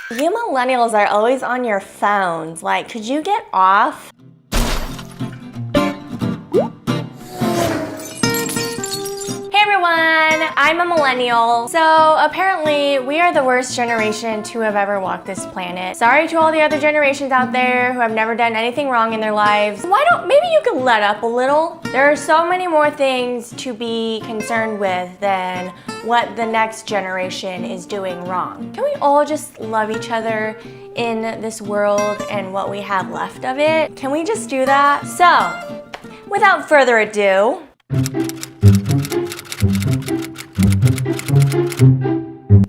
You millennials are always on your phones. Like, could you get off? Hey everyone, I'm a millennial. So apparently we are the worst generation to have ever walked this planet. Sorry to all the other generations out there who have never done anything wrong in their lives. Maybe you could let up a little? There are so many more things to be concerned with than what the next generation is doing wrong. Can we all just love each other in this world and what we have left of it? Can we just do that? So, without further ado,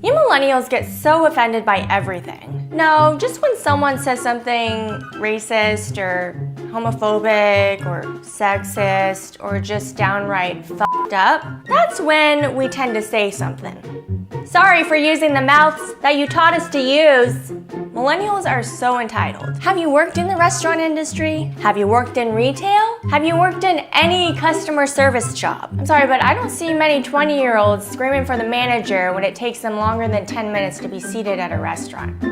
you millennials get so offended by everything. No, just when someone says something racist or homophobic or sexist or just downright fucked up, that's when we tend to say something. Sorry for using the mouths that you taught us to use. Millennials are so entitled. Have you worked in the restaurant industry? Have you worked in retail? Have you worked in any customer service job? I'm sorry, but I don't see many 20-year-olds screaming for the manager when it takes them longer than 10 minutes to be seated at a restaurant.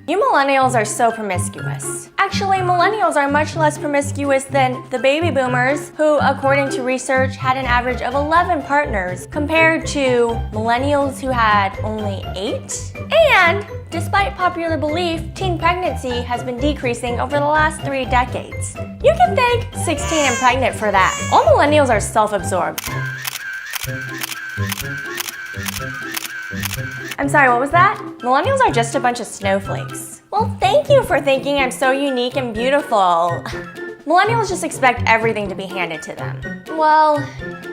You millennials are so promiscuous. Actually, millennials are much less promiscuous than the baby boomers, who, according to research, had an average of 11 partners, compared to millennials who had only 8. And, despite popular belief, teen pregnancy has been decreasing over the last 3 decades. You can thank 16 and pregnant for that. All millennials are self-absorbed. I'm sorry, what was that? Millennials are just a bunch of snowflakes. Well, thank you for thinking I'm so unique and beautiful. Millennials just expect everything to be handed to them. Well,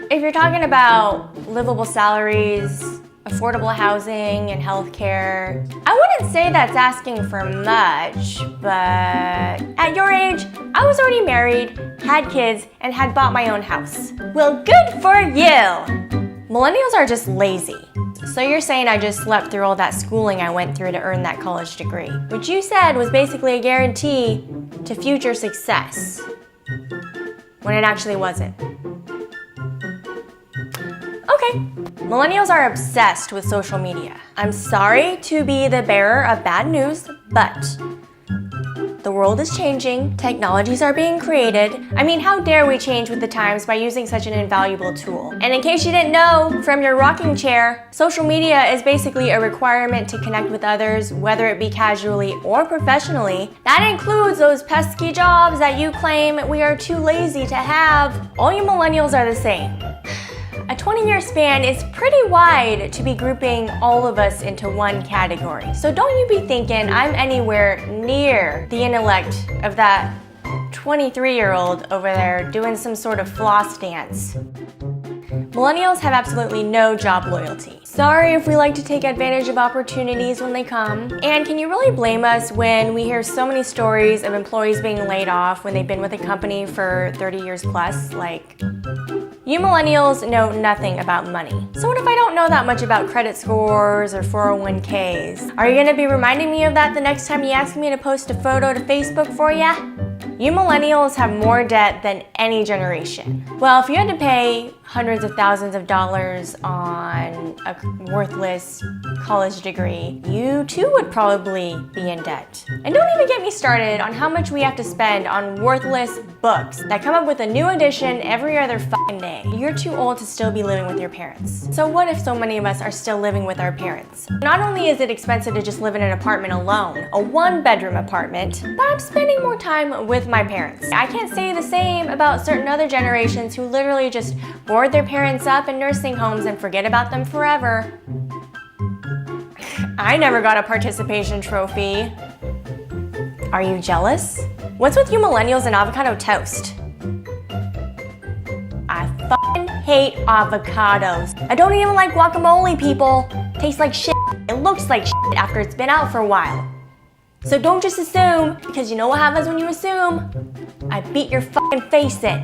if you're talking about livable salaries, affordable housing, and healthcare, I wouldn't say that's asking for much, but at your age, I was already married, had kids, and had bought my own house. Well, good for you! Millennials are just lazy. So you're saying I just slept through all that schooling I went through to earn that college degree, which you said was basically a guarantee to future success, when it actually wasn't. Okay, millennials are obsessed with social media. I'm sorry to be the bearer of bad news, but the world is changing, technologies are being created. I mean, how dare we change with the times by using such an invaluable tool? And in case you didn't know, from your rocking chair, social media is basically a requirement to connect with others, whether it be casually or professionally. That includes those pesky jobs that you claim we are too lazy to have. All you millennials are the same. A 20-year span is pretty wide to be grouping all of us into one category. So don't you be thinking I'm anywhere near the intellect of that 23-year-old over there doing some sort of floss dance. Millennials have absolutely no job loyalty. Sorry if we like to take advantage of opportunities when they come. And can you really blame us when we hear so many stories of employees being laid off when they've been with a company for 30 years plus? Like, you millennials know nothing about money. So what if I don't know that much about credit scores or 401ks? Are you gonna be reminding me of that the next time you ask me to post a photo to Facebook for ya? You millennials have more debt than any generation. Well, if you had to pay hundreds of thousands of dollars on a worthless college degree, you too would probably be in debt. And don't even get me started on how much we have to spend on worthless books that come up with a new edition every other fucking day. You're too old to still be living with your parents. So what if so many of us are still living with our parents? Not only is it expensive to just live in an apartment alone, a 1-bedroom apartment, but I'm spending more time with my parents. I can't say the same about certain other generations who literally just board their parents up in nursing homes and forget about them forever. I never got a participation trophy. Are you jealous? What's with you millennials and avocado toast? I fucking hate avocados. I don't even like guacamole, people. Tastes like shit. It looks like shit after it's been out for a while. So don't just assume, because you know what happens when you assume? I beat your fucking face in.